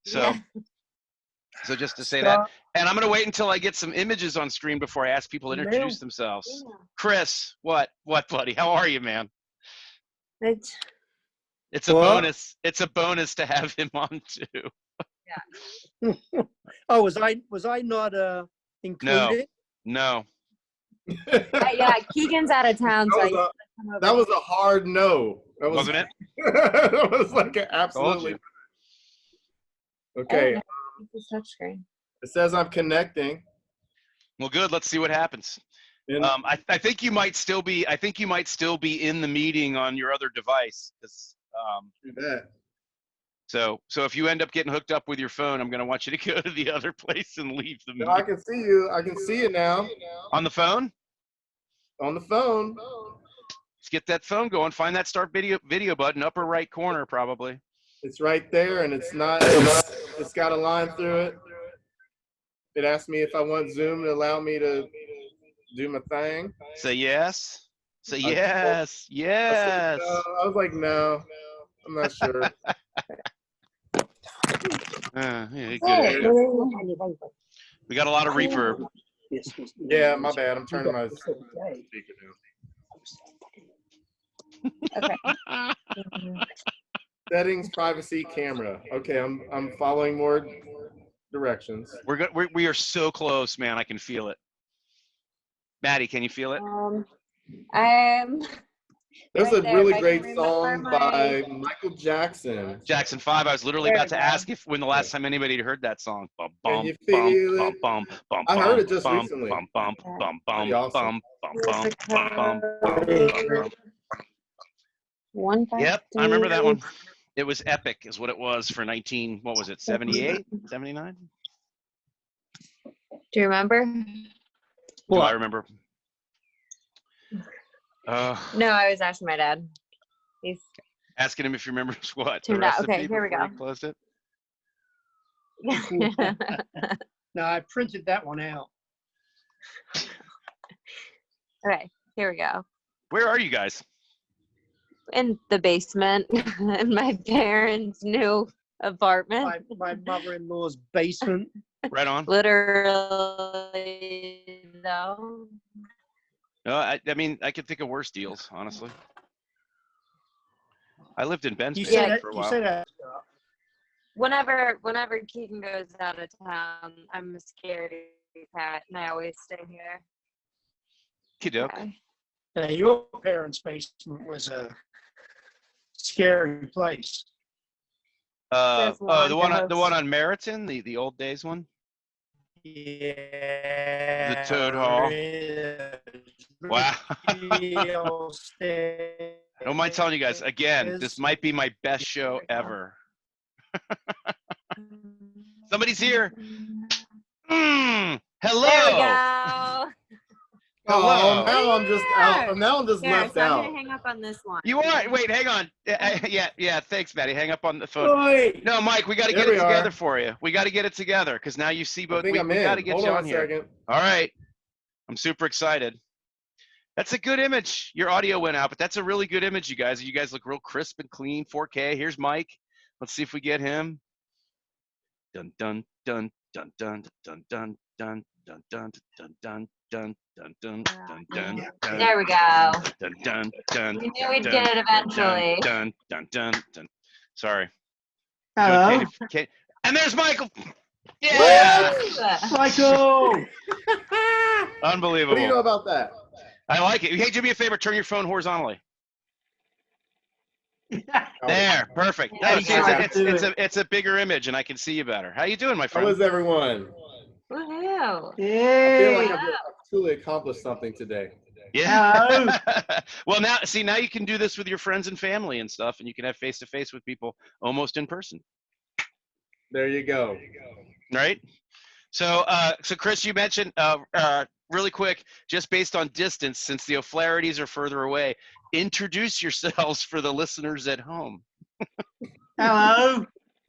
So, Yeah. so just to say that, and I'm going to wait until I get some images on screen before I ask people to introduce themselves. Yeah. Chris, what, buddy? How are you, man? It's a What? bonus. It's a bonus to have him on too. Oh, was I not included? No. Yeah, Keegan's out of town, so That was a hard no. That was, Wasn't it? That was like an absolutely. Okay. It's touch screen. It says I'm connecting. Well, good. Let's see what happens. I think you might still be. I think you might still be in the meeting on your other device. Do that. So if you end up getting hooked up with your phone, I'm going to want you to go to the other place and leave the meeting. No, I can see you. I can see it now. On the phone? On the phone. Let's get that phone going. Find that start video button, upper right corner, probably. It's right there, and it's not. It's got a line through it. It asked me if I want Zoom to allow me to do my thing. Say yes. Say yes. Yes. I was like, no, I'm not sure. Yeah, good. We got a lot of reverb. Yeah, my bad. I'm turning my speaker down. Okay. Settings, privacy, camera. Okay, I'm following more directions. We are so close, man. I can feel it. Maddie, can you feel it? There's right a really there, great song by Michael Jackson. Jackson 5. I was literally about to ask when the last time anybody had heard that song. Bum, Can bum, you bum, feel bum, it? bum, bum, I heard it just bum, recently. Bum, bum, bum, bum, Pretty awesome. bum, bum, bum, bum, bum, bum. Yep, I remember that one. It was epic, is what it was for 78, 79? Do you remember? Do I remember? No, I was asking my dad. He's asking him if he remembers what. tuned out. Okay, here we go. He closed it. No, I printed that one out. Okay, here we go. Where are you guys? In the basement in my parents' new apartment. My mother-in-law's basement. Right on. Literally, though. No, I mean, I could think of worse deals, honestly. I lived in Ben's basement for a while. You said that. Whenever Keegan goes out of town, I'm a scaredy cat, and I always stay here. Kiddo. Okay. Your parents' basement was a scary place. The one on Meriton, the old days one. Yeah. The Toad Hall. Wow. I don't mind telling you guys, again, this might be my best show ever. Somebody's here. Hello. There we go. Oh, now I'm just Here, left so I'm out. gonna hang up on this one. You are? Wait, hang on. Yeah. Thanks, Maddie. Hang up on the phone. Wait. No, Mike, we got to get it together for you. We got to get it together because now you see both. We got to get you on here. Second. All right. I'm super excited. That's a good image. Your audio went out, but that's a really good image, you guys. You guys look real crisp and clean. 4K. Here's Mike. Let's see if we get him. Dun dun dun dun dun dun dun dun dun dun dun dun. Dun, dun, dun, dun, dun, dun, there we go. Dun, dun, dun, We knew we'd get it eventually. Dun, dun, dun, dun, dun. Sorry. Hello. Okay. And there's Michael. Yeah. Michael. Unbelievable. What do you know about that? I like it. Hey, do me a favor. Turn your phone horizontally. There. Perfect. No, see, it's a bigger image, and I can see you better. How you doing, my friend? How is everyone? Woohoo! I feel like I've truly accomplished something today. Yeah. Well, now you can do this with your friends and family and stuff, and you can have face-to-face with people almost in person. There you go. Right? So Chris, you mentioned really quick, just based on distance, since the O'Flahertys are further away, introduce yourselves for the listeners at home. Hello.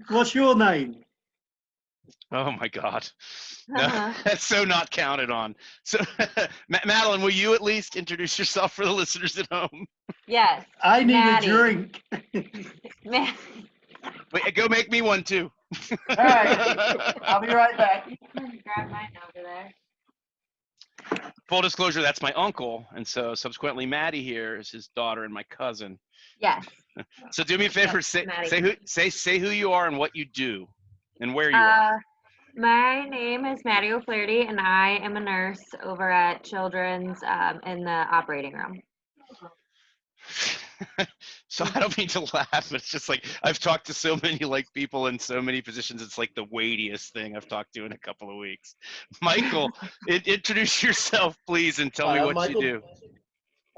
What's your name? Oh my God. No, that's so not counted on. So Madeline, will you at least introduce yourself for the listeners at home? Yes. I need Maddie. a drink. Wait, go make me one too. All right, I'll be right back. Grab mine over there. Full disclosure, that's my uncle, and so subsequently Maddie here is his daughter and my cousin. Yes. So do me a favor, Yes, Maddie. say who you are and what you do, and where you are. My name is Maddie O'Flaherty, and I am a nurse over at Children's in the operating room. So I don't mean to laugh, but it's just like I've talked to so many like people in so many positions. It's like the weightiest thing I've talked to in a couple of weeks. Michael, introduce yourself, please, and tell me what you do.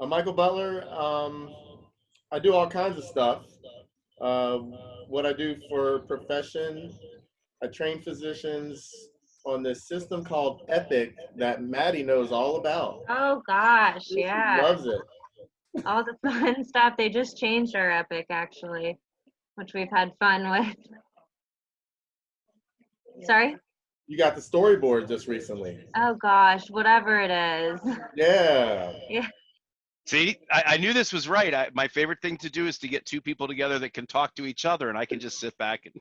I'm Michael Butler. I do all kinds of stuff. What I do for profession, I train physicians on this system called Epic that Maddie knows all about. Oh gosh, She yeah. loves it. All the fun stuff. They just changed our Epic actually, which we've had fun with. Sorry? You got the storyboard just recently. Oh gosh, whatever it is. Yeah. Yeah. See, I knew this was right. My favorite thing to do is to get two people together that can talk to each other, and I can just sit back and.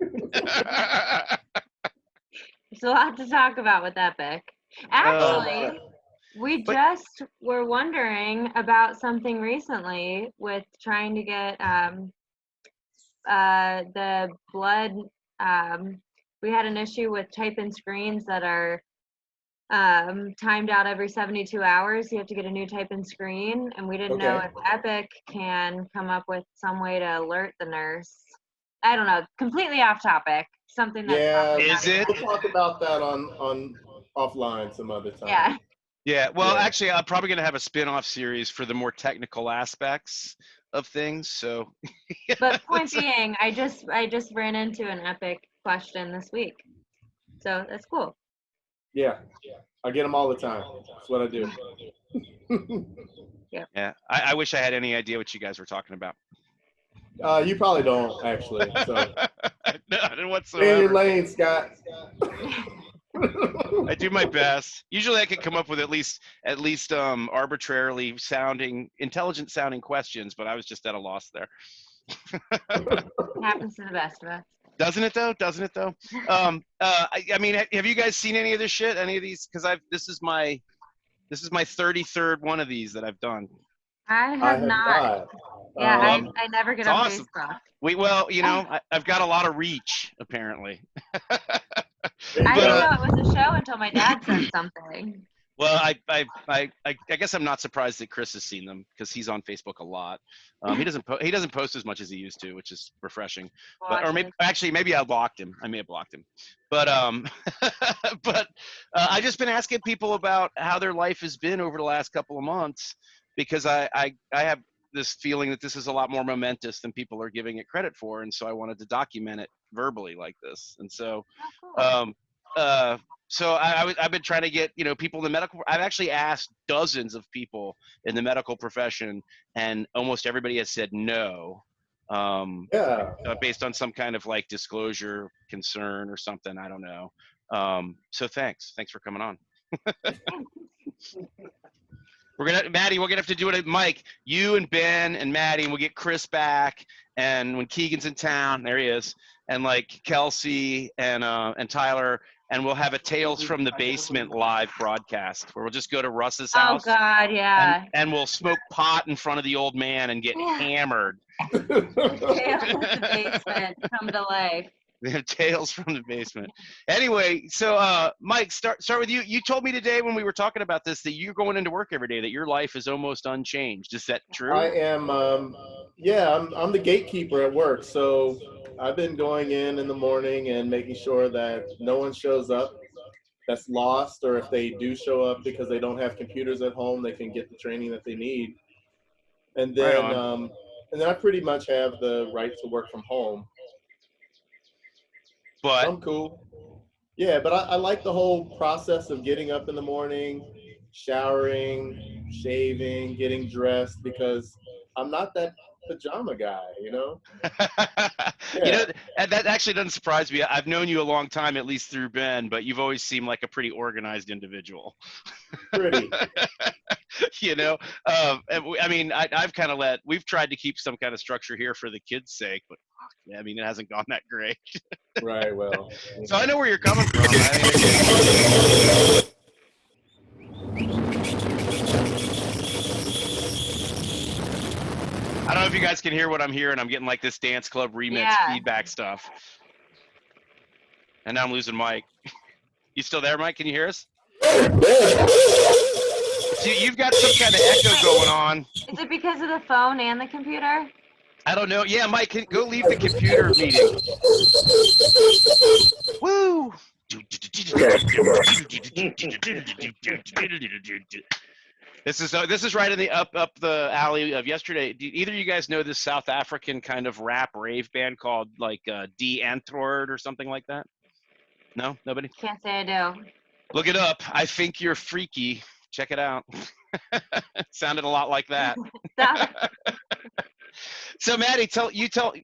There's a lot to talk about with Epic. Actually, we just were wondering about something recently with trying to get the blood. We had an issue with type-in screens that are timed out every 72 hours. You have to get a new type-in screen, and we didn't know if Epic can come up with some way to alert the nurse. I don't know, completely off topic. Something that's is it? We'll talk about that on offline some other time. Yeah. Yeah, well, actually, I'm probably going to have a spin-off series for the more technical aspects of things. So, But point being, I just ran into an Epic question this week, so that's cool. Yeah, I get them all the time. That's what I do. yeah, I wish I had any idea what you guys were talking about. You probably don't actually. So, none whatsoever. stay in your lane, Scott. I do my best. Usually I can come up with at least arbitrarily intelligent sounding questions, but I was just at a loss there. Happens to the best of us. Doesn't it though? I mean, have you guys seen any of this shit? Any of these? Because this is my 33rd one of these that I've done. I have not. Yeah, I never get on awesome. Facebook. Well, you know, I've got a lot of reach apparently. I didn't know it was a show until my dad said something. Well, I guess I'm not surprised that Chris has seen them because he's on Facebook a lot. He doesn't post as much as he used to, which is refreshing. But maybe I blocked him. I may have blocked him. But I've just been asking people about how their life has been over the last couple of months because I have this feeling that this is a lot more momentous than people are giving it credit for, and so I wanted to document it verbally like this. And so, so I've been trying to get people in the medical. I've actually asked dozens of people in the medical profession, and almost everybody has said no. Based on some kind of like disclosure concern or something. I don't know. So thanks for coming on. Maddie, we're gonna have to do it at Mike. You and Ben and Maddie, and we'll get Chris back. And when Keegan's in town, there he is, and like Kelsey and Tyler, and we'll have a Tales from the Basement live broadcast where we'll just go to Russ's house. Oh God, yeah. And we'll smoke pot in front of the old man and get hammered. Tales from the Basement come to life. Tales from the Basement. Anyway, so Mike, start with you. You told me today when we were talking about this that you're going into work every day, that your life is almost unchanged. Is that true? I am. I'm the gatekeeper at work. So I've been going in the morning and making sure that no one shows up that's lost, or if they do show up because they don't have computers at home, they can get the training that they need. And then, and then I pretty much have the right to work from home. But I'm cool. Yeah, but I like the whole process of getting up in the morning, showering, shaving, getting dressed, because I'm not that pajama guy, you know? You know, and that actually doesn't surprise me. I've known you a long time, at least through Ben, but you've always seemed like a pretty organized individual. Pretty. You know, I mean, I've kind of we've tried to keep some kind of structure here for the kids' sake, but I mean, it hasn't gone that great. Right, well. So I know where you're coming from. I mean, I don't know if you guys can hear what I'm hearing. I'm getting like this dance club remix feedback stuff. And now I'm losing Mike. You still there, Mike? Can you hear us? See, you've got some kind of echo going on. Is it because of the phone and the computer? I don't know. Yeah, Mike, go leave the computer meeting. Woo! This is right in the up the alley of yesterday. Do either of you guys know this South African kind of rap rave band called like D Antwoord or something like that? No, nobody. Can't say I do. Look it up. I think you're freaky. Check it out. It sounded a lot like that. So Maddie,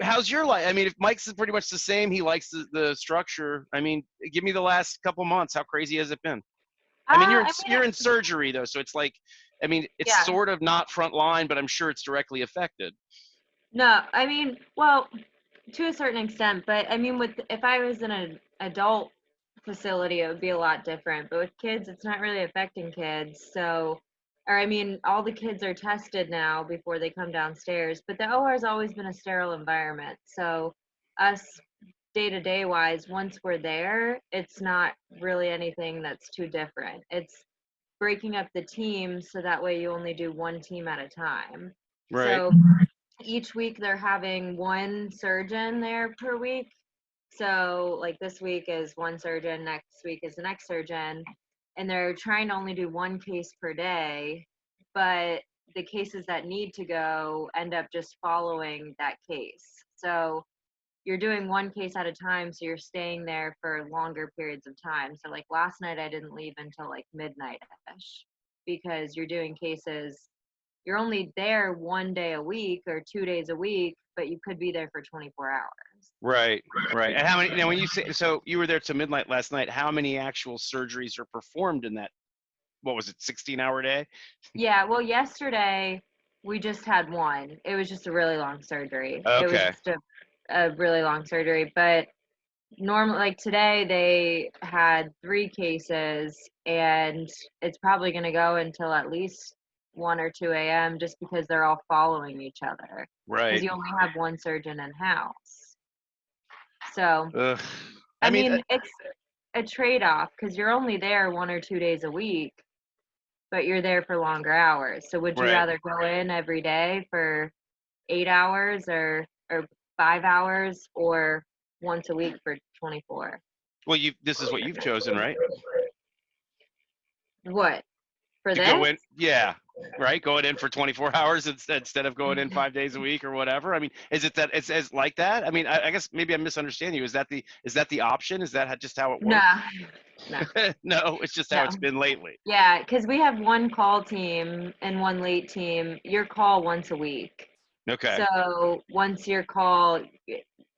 how's your life? I mean, if Mike's is pretty much the same, he likes the structure. I mean, give me the last couple months. How crazy has it been? I mean, you're in surgery though, so it's like, I mean, it's sort of not front line, but I'm sure it's directly affected. No, I mean, well, to a certain extent, but I mean, if I was in an adult facility, it would be a lot different. But with kids, it's not really affecting kids. So, or I mean, all the kids are tested now before they come downstairs. But the OR has always been a sterile environment. So, us day-to-day wise, once we're there, it's not really anything that's too different. It's breaking up the teams so that way you only do one team at a time. Right. So each week they're having one surgeon there per week. So like this week is one surgeon, next week is the next surgeon, and they're trying to only do one case per day, but the cases that need to go end up just following that case. So you're doing one case at a time, so you're staying there for longer periods of time. So like last night I didn't leave until like midnight-ish because you're doing cases, you're only there 1 day a week or 2 days a week, but you could be there for 24 hours. Right. And how many, now when you say, so you were there till midnight last night, how many actual surgeries are performed in that, what was it, 16-hour day? Yeah, well, yesterday we just had one. It was just a really long surgery. Okay. It was just a really long surgery, but normally, like today, they had 3 cases, and it's probably going to go until at least 1 or 2 a.m. just because they're all following each other. Right. Because you only have one surgeon in house. So, I mean, it's a trade-off because you're only there 1 or 2 days a week, but you're there for longer hours. So would you rather go in every day for 8 hours or 5 hours, or once a week for 24? Well, this is what you've chosen, right? What? For to this? go in, yeah, right, going in for 24 hours instead of going in 5 days a week or whatever. I mean, is it that it's like that? I mean, I guess maybe I'm misunderstanding you. Is that the option? Is that just how it works? No. No, it's just how it's been lately. Yeah, because we have one call team and one late team. Your call once a week. Okay. So once your call,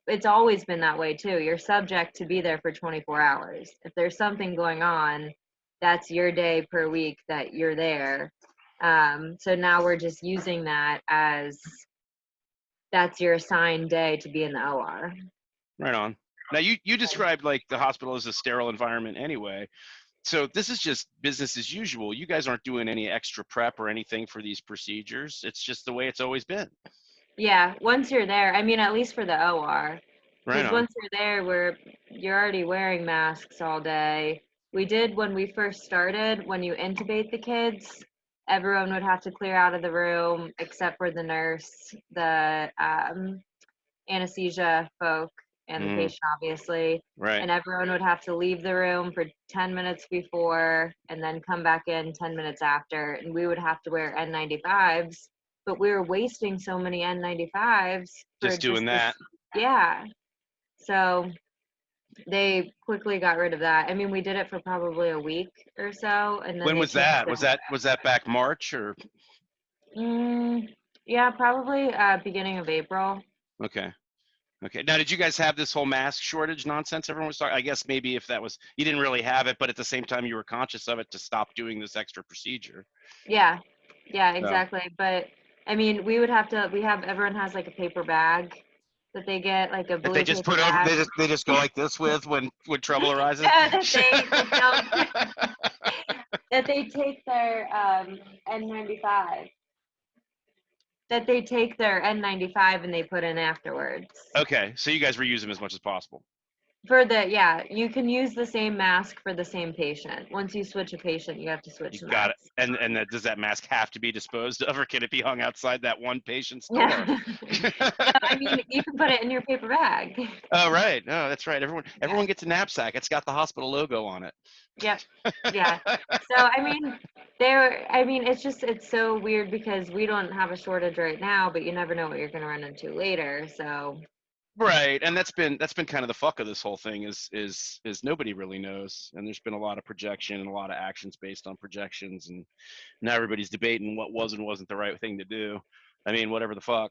it's always been that way too. You're subject to be there for 24 hours. If there's something going on, that's your day per week that you're there. So now we're just using that as that's your assigned day to be in the OR. Right on. Now you described like the hospital as a sterile environment anyway. So this is just business as usual. You guys aren't doing any extra prep or anything for these procedures. It's just the way it's always been. Yeah, once you're there, I mean, at least for the OR. Right Because on. once you're there, you're already wearing masks all day. We did when we first started, when you intubate the kids, everyone would have to clear out of the room except for the nurse, the anesthesia folk, and the patient, obviously. Right. And everyone would have to leave the room for 10 minutes before and then come back in 10 minutes after. And we would have to wear N95s, but we were wasting so many N95s. Just doing that. Yeah. So they quickly got rid of that. I mean, we did it for probably a week or so. And then when was that? Was that back March or? Yeah, probably beginning of April. Okay. Okay. Now, did you guys have this whole mask shortage nonsense everyone was talking? I guess maybe if that was, you didn't really have it, but at the same time you were conscious of it to stop doing this extra procedure. Yeah, yeah, So, exactly. But I mean, everyone has like a paper bag that they get, like a that they blue just paper put over, bag. they just go like this with when trouble arises. That they don't that they take their N95. That they take their N95 and they put in afterwards. Okay, so you guys reuse them as much as possible. Yeah, you can use the same mask for the same patient. Once you switch a patient, you have to switch You the got it. mask. And does that mask have to be disposed of, or can it be hung outside that one patient's door? Yeah. No, I mean, you can put it in your paper bag. Oh, right. Oh, that's right. Everyone gets a knapsack. It's got the hospital logo on it. Yep. Yeah. So I mean, it's so weird because we don't have a shortage right now, but you never know what you're gonna run into later. So Right, and that's been kind of the fuck of this whole thing is nobody really knows, and there's been a lot of projection and a lot of actions based on projections, and now everybody's debating what was and wasn't the right thing to do. I mean, whatever the fuck.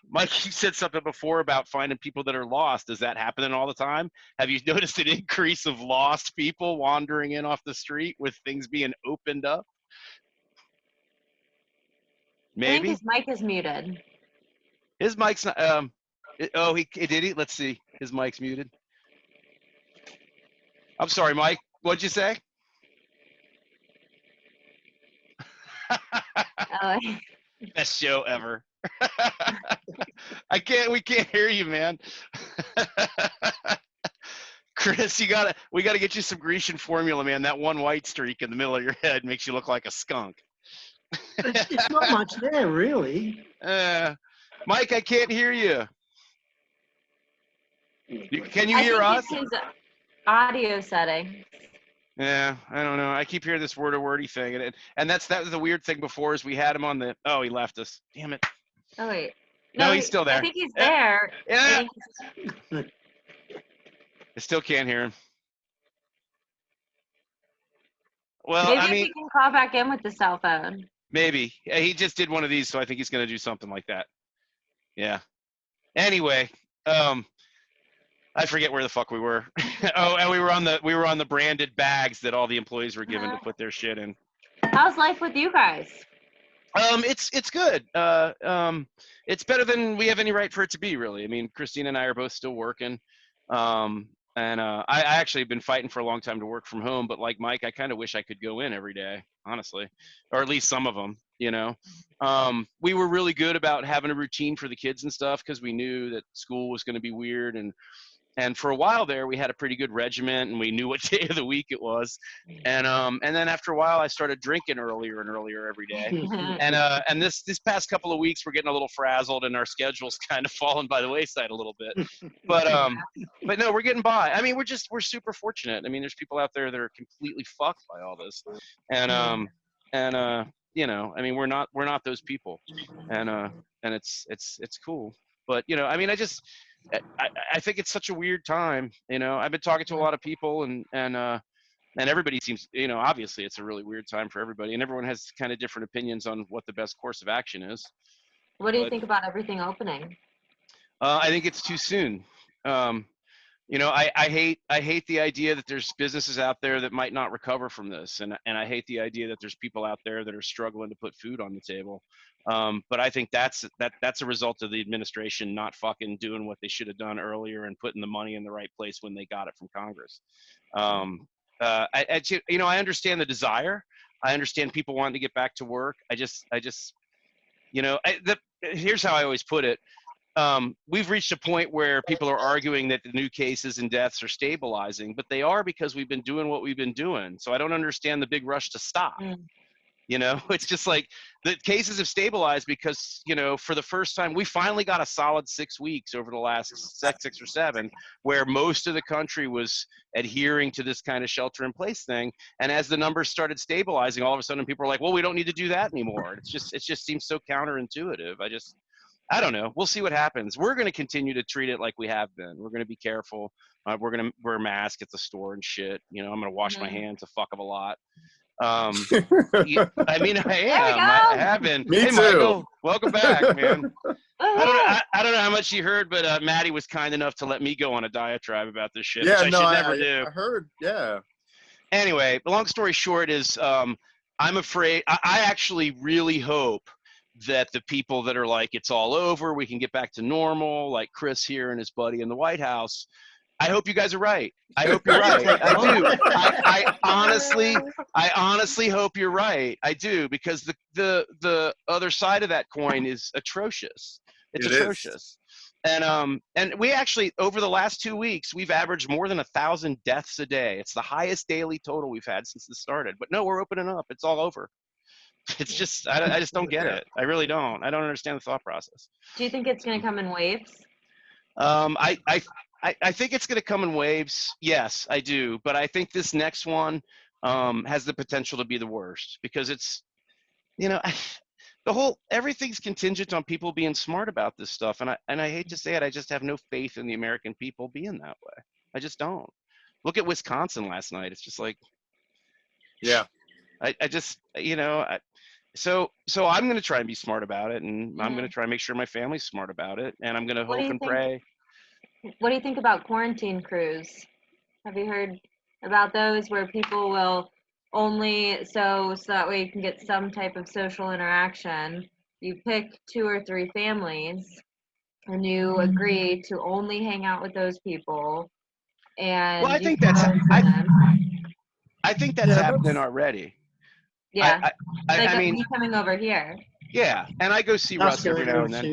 Mike, you said something before about finding people that are lost. Is that happening all the time? Have you noticed an increase of lost people wandering in off the street with things being opened up? I think Maybe his mic is muted. his mic's not. Oh, he did he? Let's see. His mic's muted. I'm sorry, Mike. What'd you say? Oh, Best show ever. We can't hear you, man. Chris, we gotta get you some Grecian formula, man. That one white streak in the middle of your head makes you look like a skunk. It's not much there, really. Mike, I can't hear you. Can you I hear think us? it's his audio setting. Yeah, I don't know. I keep hearing this wordy thing, and that was the weird thing before is we had him on the. Oh, he left us. Damn it. Oh wait. No, he's still there. I think he's Yeah. there. Yeah. I still can't hear him. Well, Maybe I if mean, he can call back in with the cell phone. maybe. Yeah, he just did one of these, so I think he's going to do something like that. Yeah. Anyway, I forget where the fuck we were. Oh, and we were on the branded bags that all the employees were given to put their shit in. How's life with you guys? It's good. It's better than we have any right for it to be, really. I mean, Christina and I are both still working. I actually have been fighting for a long time to work from home, but like Mike, I kind of wish I could go in every day, honestly, or at least some of them, you know. We were really good about having a routine for the kids and stuff because we knew that school was going to be weird, and for a while there we had a pretty good regiment and we knew what day of the week it was, and then after a while I started drinking earlier and earlier every day, and this past couple of weeks we're getting a little frazzled and our schedule's kind of fallen by the wayside a little bit, but no, we're getting by. I mean, we're super fortunate. I mean, there's people out there that are completely fucked by all this, and you know, I mean, we're not those people, and it's cool. But you know, I mean, I think it's such a weird time. You know, I've been talking to a lot of people, and everybody seems, you know, obviously it's a really weird time for everybody, and everyone has kind of different opinions on what the best course of action is. What do you think about everything opening? I think it's too soon. You know, I hate the idea that there's businesses out there that might not recover from this, and I hate the idea that there's people out there that are struggling to put food on the table. But I think that's a result of the administration not fucking doing what they should have done earlier and putting the money in the right place when they got it from Congress. You know, I understand the desire. I understand people wanting to get back to work. I just you know, here's how I always put it. We've reached a point where people are arguing that the new cases and deaths are stabilizing, but they are because we've been doing what we've been doing. So I don't understand the big rush to stop. You know, it's just like the cases have stabilized because, you know, for the first time, we finally got a solid 6 weeks over the last 6 or 7, where most of the country was adhering to this kind of shelter in place thing. And as the numbers started stabilizing, all of a sudden people are like, well, we don't need to do that anymore. It just seems so counterintuitive. I don't know. We'll see what happens. We're going to continue to treat it like we have been. We're going to be careful. We're going to wear a mask at the store and shit. You know, I'm going to wash my hands a fuck of a lot. I mean, I we am. go. I have been. Me Hey, too. Michael, welcome back, man. Woohoo. I don't know how much you heard, but Maddie was kind enough to let me go on a diatribe about this shit, Yeah, which I no, should never do. I heard. Yeah. Anyway, the long story short is I'm afraid. I actually really hope that the people that are like, it's all over, we can get back to normal, like Chris here and his buddy in the White House. I hope you guys are right. I hope you're right. I do. I honestly hope you're right. I do, because the other side of that coin is atrocious. It's It is. atrocious. And we actually, over the last 2 weeks, we've averaged more than 1,000 deaths a day. It's the highest daily total we've had since this started. But no, we're opening up. It's all over. It's just, I just don't get it. I really don't. I don't understand the thought process. Do you think it's going to come in waves? I think it's going to come in waves. Yes, I do. But I think this next one has the potential to be the worst, because it's, you know, everything's contingent on people being smart about this stuff. And I hate to say it, I just have no faith in the American people being that way. I just don't. Look at Wisconsin last night. It's just like, Yeah. I just, you know, so I'm going to try and be smart about it, and I'm going to try and make sure my family's smart about it, and I'm going to What do hope you and think? pray. What do you think about quarantine crews? Have you heard about those, where people will only, so that way you can get some type of social interaction? You pick 2 or 3 families and you agree to only hang out with those people, and Well, I you think can that's quarantine them. I think that's Yeah, happening that's- already. Yeah, like I mean, me coming over here. yeah, and I go see That's Russ going every to now go and then. to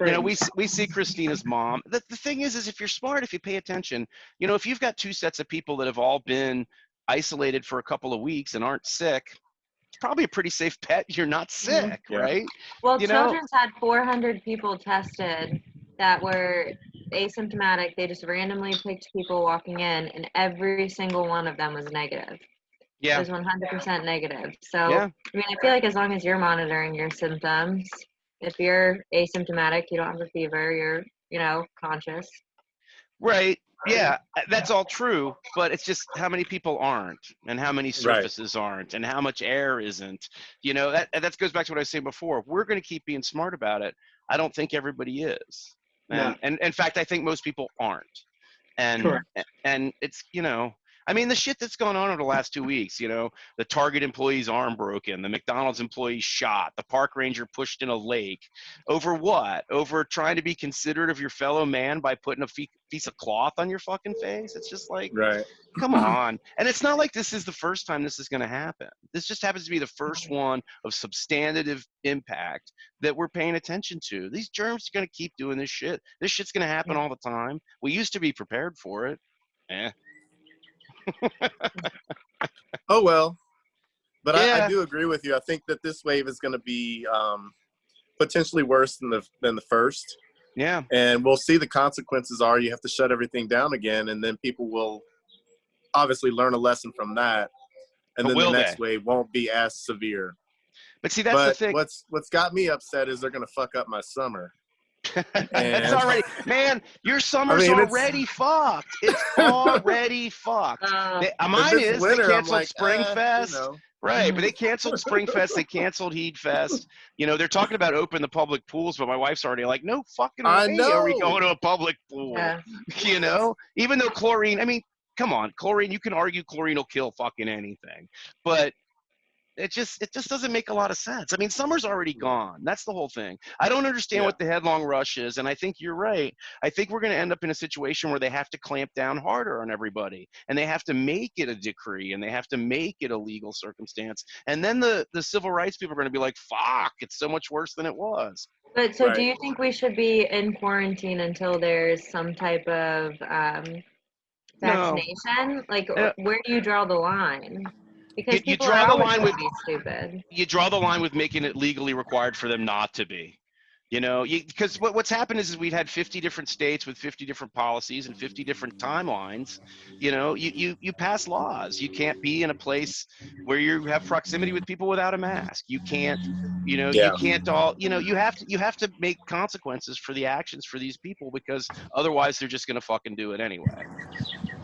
You know, we friends. see Christina's mom. The thing is if you're smart, if you pay attention, you know, if you've got 2 sets of people that have all been isolated for a couple of weeks and aren't sick, it's probably a pretty safe bet you're not sick, Yeah. right? Well, You know, Children's had 400 people tested that were asymptomatic. They just randomly picked people walking in, and every single one of them was negative. It yeah, was 100% negative. So, yeah, I mean, I feel like as long as you're monitoring your symptoms, if you're asymptomatic, you don't have a fever, you're, conscious. right. Yeah, that's all true, but it's just how many people aren't, and how many surfaces aren't, and how much air isn't. You know, that goes back to what I was saying before. If we're going to keep being smart about it, I don't think everybody is. No. And in fact, I think most people aren't. And Correct. and it's, you know, I mean, the shit that's gone on over the last 2 weeks, you know, the Target employee's arm broken, the McDonald's employee shot, the park ranger pushed in a lake. Over what? Over trying to be considerate of your fellow man by putting a piece of cloth on your fucking face? It's just like, Right. come on. And it's not like this is the first time this is going to happen. This just happens to be the first one of substantive impact that we're paying attention to. These germs are going to keep doing this shit. This shit's going to happen all the time. We used to be prepared for it. Oh well. But Yeah. I do agree with you. I think that this wave is going to be potentially worse than the first. Yeah. And we'll see the consequences are you have to shut everything down again, and then people will obviously learn a lesson from that. And But then will the next they? wave won't be as severe. But see, that's the thing. What's got me upset is they're going to fuck up my summer. It's already, man, your summer's already fucked. It's already fucked. Mine is, winter, they canceled like, Springfest. you know. Right, but they canceled Springfest. They canceled Heatfest. You know, they're talking about open the public pools, but my wife's already like, no fucking way are we going to a public pool. Yeah. You know, even though chlorine, I mean, come on, chlorine, you can argue chlorine will kill fucking anything. But it just doesn't make a lot of sense. I mean, summer's already gone. That's the whole thing. I don't understand what the headlong rush is, and I think you're right. I think we're going to end up in a situation where they have to clamp down harder on everybody, and they have to make it a decree, and they have to make it a legal circumstance. And then the civil rights people are going to be like, fuck, it's so much worse than it was. But so do you think we should be in quarantine until there's some type of vaccination? No. Like, where do you draw the line? Because You people draw are the always line going with to be stupid. You draw the line with making it legally required for them not to be. You know, because what's happened is we've had 50 different states with 50 different policies and 50 different timelines. You know, you pass laws. You can't be in a place where you have proximity with people without a mask. You can't, you know, you can't all, you know, you have to make consequences for the actions for these people, because otherwise they're just going to fucking do it anyway.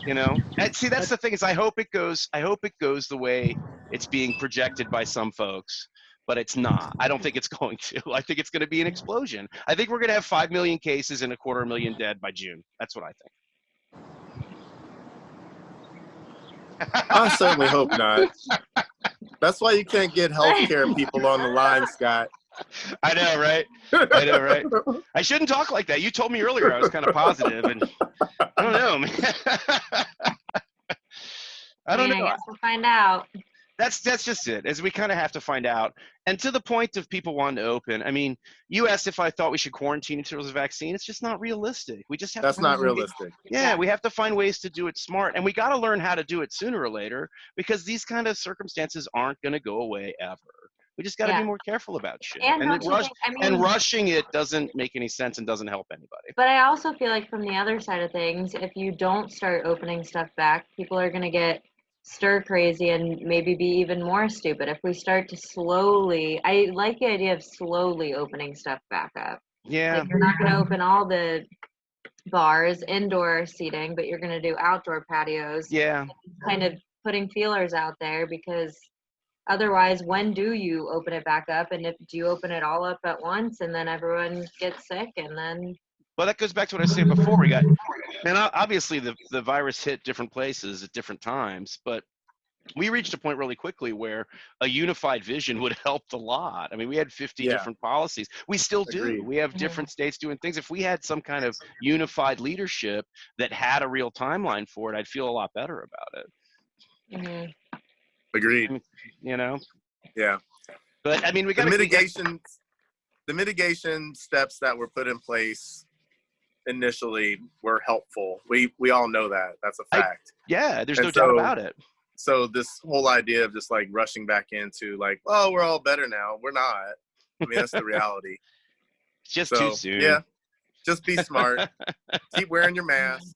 You know, and see, that's the thing is I hope it goes the way it's being projected by some folks, but it's not. I don't think it's going to. I think it's going to be an explosion. I think we're going to have 5 million cases and 250,000 dead by June. That's what I think. I certainly hope not. That's why you can't get healthcare people on the line, Scott. I know, right? I know, right? I shouldn't talk like that. You told me earlier I was kind of positive, and I don't know, man. I don't know. I guess we'll find out. That's just it, is we kind of have to find out. And to the point of people wanting to open, I mean, you asked if I thought we should quarantine until there's a vaccine. It's just not realistic. We just have That's to not realistic. Yeah, we have to find ways to do it smart. And we got to learn how to do it sooner or later, because these kind of circumstances aren't going to go away ever. We just got to be more careful about shit. And rushing it doesn't make any sense and doesn't help anybody. But I also feel like from the other side of things, if you don't start opening stuff back, people are going to get stir crazy and maybe be even more stupid. If we start to slowly, I like the idea of slowly opening stuff back up. Yeah. Like, you're not going to open all the bars, indoor seating, but you're going to do outdoor patios. Yeah. Kind of putting feelers out there, because otherwise, when do you open it back up? And do you open it all up at once and then everyone gets sick and then? Well, that goes back to what I was saying before. And obviously the virus hit different places at different times, but we reached a point really quickly where a unified vision would help a lot. I mean, we had 50 different policies. We still do. Agreed. We have different states doing things. If we had some kind of unified leadership that had a real timeline for it, I'd feel a lot better about it. Mm-hmm. Agreed. You know? Yeah. But I mean, we got the mitigation steps that were put in place initially were helpful. We all know that. That's a fact. There's no doubt about it. So this whole idea of just like rushing back into like, oh, we're all better now. We're not. I mean, that's the reality. It's just too soon. Yeah. Just be smart. Keep wearing your mask.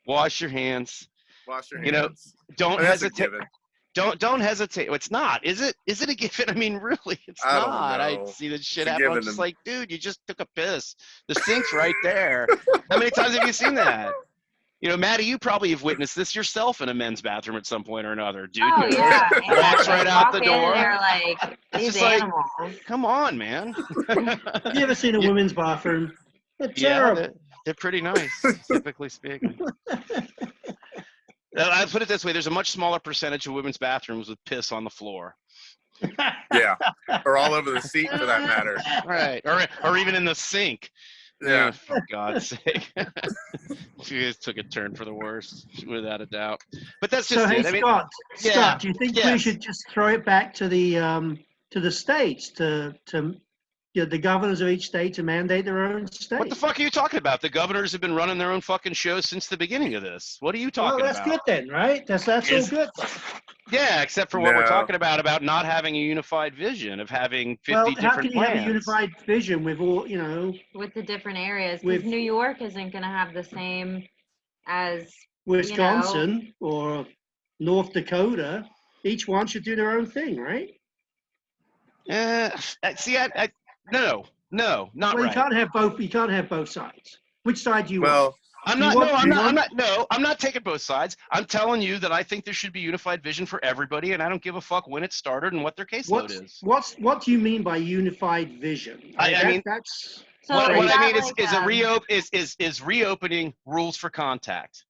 Wash your hands. Wash your hands. You know, don't hesitate. Given. Don't hesitate. It's not. Is it? Is it a given? I mean, really, it's not. I see this shit happen. I'm just like, dude, you just took a piss. The sink's right there. How many times have you seen that? You know, Maddie, you probably have witnessed this yourself in a men's bathroom at some point or another. Dude, oh, yeah. walks right out the door. They're like, these animals. Like, come on, man. Have you ever seen a women's bathroom? They're terrible. They're pretty nice, typically speaking. I put it this way: there's a much smaller percentage of women's bathrooms with piss on the floor. Yeah, or all over the seat for that matter. Right, or even in the sink. Yeah. For God's sake. She just took a turn for the worse, without a doubt. But that's just it. I mean, Scott, do you think we should just throw it back to the states to the governors of each state to mandate their own state? What the fuck are you talking about? The governors have been running their own fucking show since the beginning of this. What are you talking about? Well, that's good then, right? That's all good. Yeah, except for what we're talking about not having a unified vision, of having 50 different plans. How can you have a unified vision with all, with the different areas? Because New York isn't going to have the same as Wisconsin or North Dakota. Each one should do their own thing, right? See, no, not well, right. You can't have both sides. Which side do you want? I'm not taking both sides. I'm telling you that I think there should be unified vision for everybody, and I don't give a fuck when it started and what their caseload is. What do you mean by unified vision? I mean, that's what I mean is reopening rules for contact.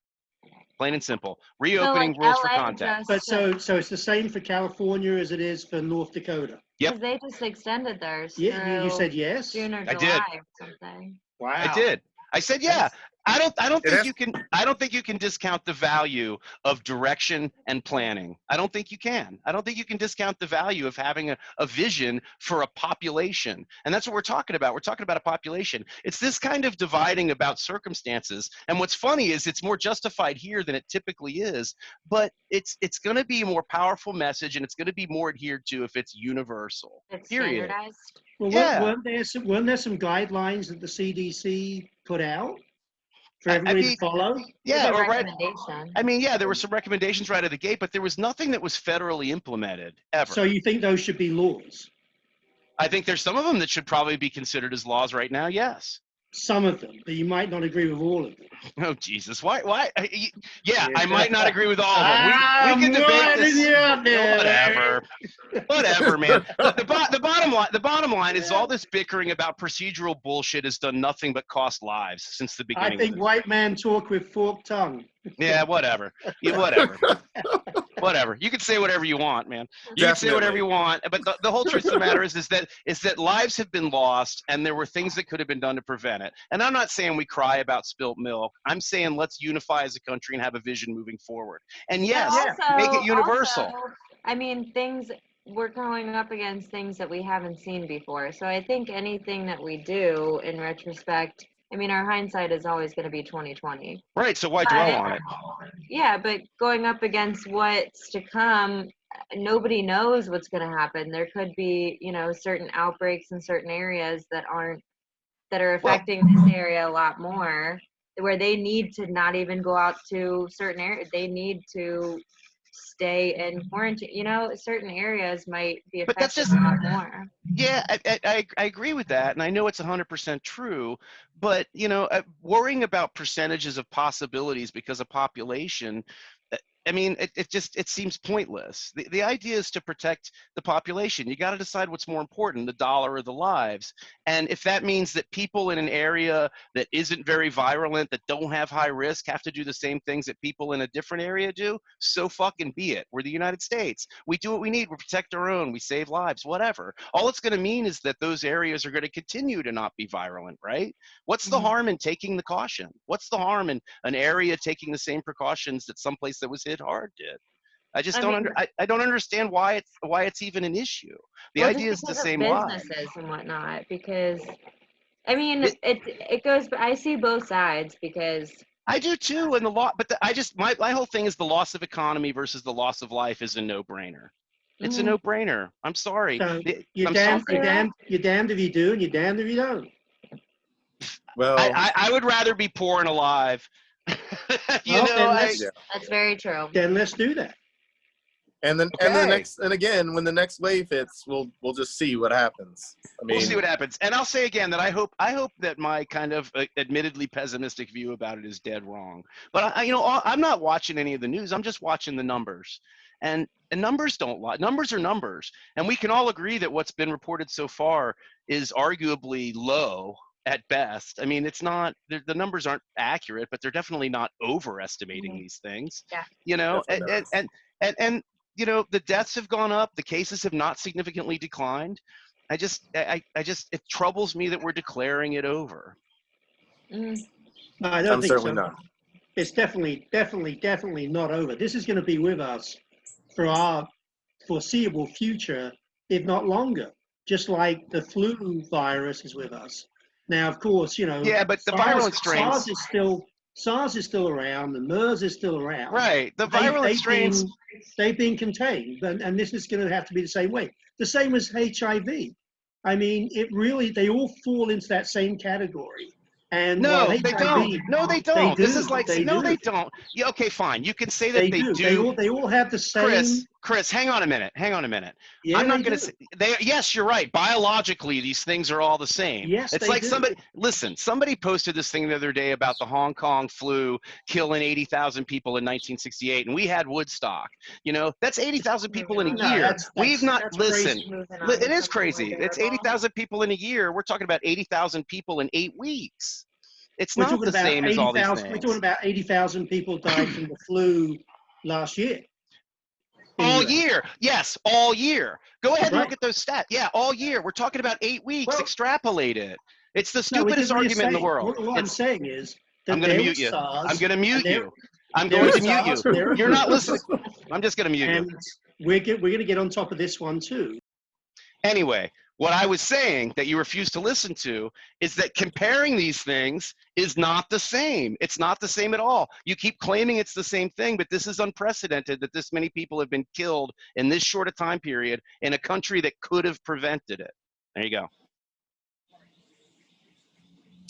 Plain and simple. Reopening rules for contact. But so it's the same for California as it is for North Dakota. Because they just extended theirs. Yeah, you said yes. June or July or something. Wow. I did. I said yeah. I don't think you can discount the value of direction and planning. I don't think you can. I don't think you can discount the value of having a vision for a population. And that's what we're talking about. We're talking about a population. It's this kind of dividing about circumstances. And what's funny is it's more justified here than it typically is, but it's going to be a more powerful message, and it's going to be more adhered to if it's universal. It's period. Standardized. Well, weren't there some guidelines that the CDC put out for everybody to follow? Yeah, right. I mean, yeah, there were some recommendations right out of the gate, but there was nothing that was federally implemented ever. So you think those should be laws? I think there's some of them that should probably be considered as laws right now, yes. some of them, but you might not agree with all of them. Oh Jesus! Why? Yeah, I might not agree with all of them. We can debate I'm this. you out there, Whatever. Whatever, man. The bottom line is all this bickering about procedural bullshit has done nothing but cost lives since the I beginning. think of this. white man talk with forked tongue. Yeah, whatever. Yeah, whatever. Whatever. You can say whatever you want, man. You can say whatever you want, but the whole truth of the matter is that lives have been lost, and there were things that could have been done to prevent it. And I'm not saying we cry about spilt milk. I'm saying let's unify as a country and have a vision moving forward. And yes, make it universal. Also, I mean, we're going up against things that we haven't seen before. So I think anything that we do in retrospect, I mean, our hindsight is always going to be 2020. Right. So why dwell on it? Yeah, but going up against what's to come, nobody knows what's going to happen. There could be, certain outbreaks in certain areas that are affecting this area a lot more, where they need to not even go out to certain areas. They need to stay in quarantine. Certain areas might be affected a lot more. Yeah, I agree with that, and I know it's 100% true. But worrying about percentages of possibilities because of population, I mean, it seems pointless. The idea is to protect the population. You got to decide what's more important, the dollar or the lives. And if that means that people in an area that isn't very virulent, that don't have high risk, have to do the same things that people in a different area do, so fucking be it. We're the United States. We do what we need. We protect our own. We save lives, whatever. All it's going to mean is that those areas are going to continue to not be virulent, right? What's the harm in taking the caution? What's the harm in an area taking the same precautions that someplace that was hit hard did? I just I don't understand why it's even an issue. The idea is to save lives. Businesses and whatnot, because I mean it goes. I see both sides because I do too, and my whole thing is the loss of economy versus the loss of life is a no-brainer. It's a no-brainer. I'm sorry. So you're damned if you do, and you're damned if you don't. Well, I would rather be poor and alive. That's very true. Then let's do that. And then again, when the next wave hits, we'll just see what happens. We'll see what happens. And I'll say again that I hope that my kind of admittedly pessimistic view about it is dead wrong. But I'm not watching any of the news. I'm just watching the numbers. And numbers don't lie. Numbers are numbers. And we can all agree that what's been reported so far is arguably low at best. I mean, it's not, the numbers aren't accurate, but they're definitely not overestimating these things. Yeah. And the deaths have gone up. The cases have not significantly declined. I just, it troubles me that we're declaring it over. No, I don't think certainly so. not. It's definitely not over. This is going to be with us for our foreseeable future, if not longer, just like the flu virus is with us. Now, of course, Yeah, but the virulent strains. SARS is still around. The MERS is still around. Right. The virulent strains. They've been contained, and this is going to have to be the same way. The same as HIV. I mean, they all fall into that same category. And no, they HIV, don't. No, they don't. They this is like, they don't. Yeah, okay, fine. You can say that they do. They all have the same. Chris, hang on a minute. Yeah, I'm not going to say yes, you're right. Biologically, these things are all the same. Yes, it's like somebody posted this thing the other day about the Hong Kong flu killing 80,000 people in 1968, and we had Woodstock. That's 80,000 people in a year. We've not listened. It is crazy. It's 80,000 people in a year. We're talking about 80,000 people in 8 weeks. It's not the same as all these things. We're talking about 80,000 people died from the flu last year. All year. Yes, all year. Go ahead and look at those stats. Yeah, all year. We're talking about 8 weeks. Extrapolate it. It's the stupidest argument in the world. What I'm saying is that I'm going to mute you. I'm going to mute you. I'm going to mute you. You're not listening. I'm just going to mute you. And we're going to get on top of this one too. Anyway, what I was saying that you refuse to listen to is that comparing these things is not the same. It's not the same at all. You keep claiming it's the same thing, but this is unprecedented that this many people have been killed in this short a time period in a country that could have prevented it. There you go.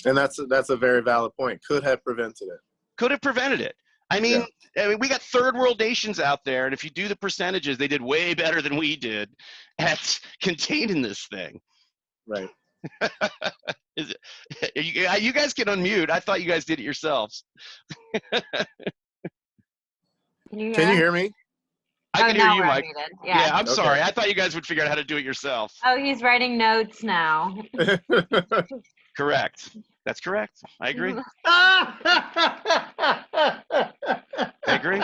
And that's a very valid point. Could have prevented it. Could have prevented it. I mean, we got third world nations out there, and if you do the percentages, they did way better than we did at containing this thing. Right. Is it, you guys can unmute. I thought you guys did it yourselves. Can you hear Can you us? hear me? I can hear now you, we're Mike. unmuted. Yeah, I'm Okay. sorry. I thought you guys would figure out how to do it yourself. Oh, he's writing notes now. Correct. That's correct. I agree. I agree.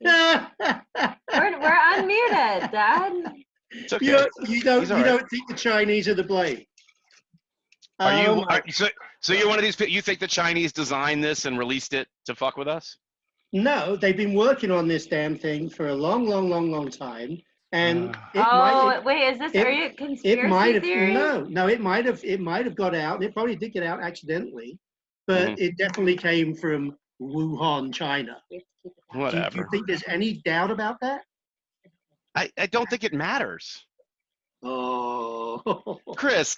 We're unmuted, Dad. It's okay. You don't He's all right. think the Chinese are to blame. Are you? Oh, my- So you're one of these people? You think the Chinese designed this and released it to fuck with us? No, they've been working on this damn thing for a long time, and Wait, is this? Are you it conspiracy might have theory? no, it might have got out, and it probably did get out accidentally, but it definitely came from Wuhan, China. Whatever. Do you think there's any doubt about that? I don't think it matters. Oh, Chris,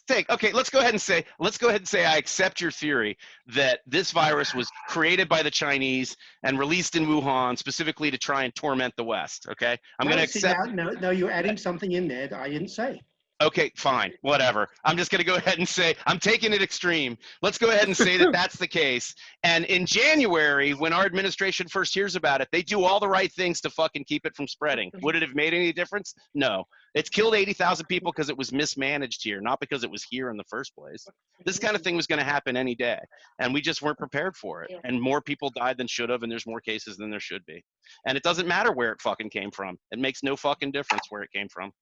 let's go ahead and say I accept your theory that this virus was created by the Chinese and released in Wuhan specifically to try and torment the West. Okay, I'm going to accept. No, you're adding something in there that I didn't say. Okay, fine, whatever. I'm just going to go ahead and say I'm taking it extreme. Let's go ahead and say that that's the case. And in January, when our administration first hears about it, they do all the right things to fucking keep it from spreading. Would it have made any difference? No. It's killed 80,000 people because it was mismanaged here, not because it was here in the first place. This kind of thing was going to happen any day, and we just weren't prepared for it. And more people died than should have, and there's more cases than there should be. And it doesn't matter where it fucking came from. It makes no fucking difference where it came from.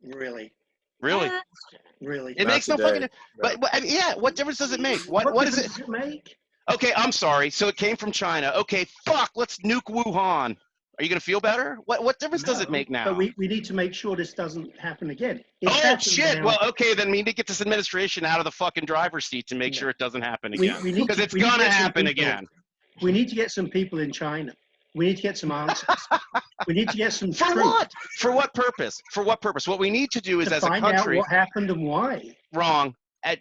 Really? Really? Really? It makes no fucking. But I mean, yeah, what difference does it make? What is it? Does it make? Okay, I'm sorry. So it came from China. Okay, fuck. Let's nuke Wuhan. Are you gonna feel better? What difference does it make now? But we need to make sure this doesn't happen again. Oh shit! Well, okay, then we need to get this administration out of the fucking driver's seat to make sure it doesn't happen again. Because it's gonna happen again. We need to get some people in China. We need to get some answers. We need to get some For truth. what? For what purpose? For what purpose? What we need to do is, To as a find out country, what happened and why. wrong.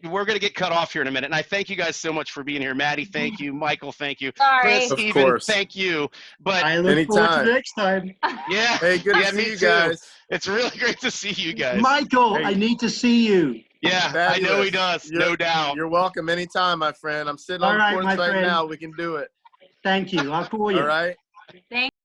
We're going to get cut off here in a minute. And I thank you guys so much for being here. Maddie, thank you. Michael, thank you. Sorry. Chris, Of Steven, course. thank you. But I look forward Anytime. to next time. yeah, Hey, good yeah, to me see you too. guys. It's really great to see you guys. Michael, Hey. I need to see you. Yeah, I know he does. No doubt. You're welcome anytime, my friend. I'm sitting All on right, the my porch right friend. now. We can do it. Thank you. I'll call you. All right. Thank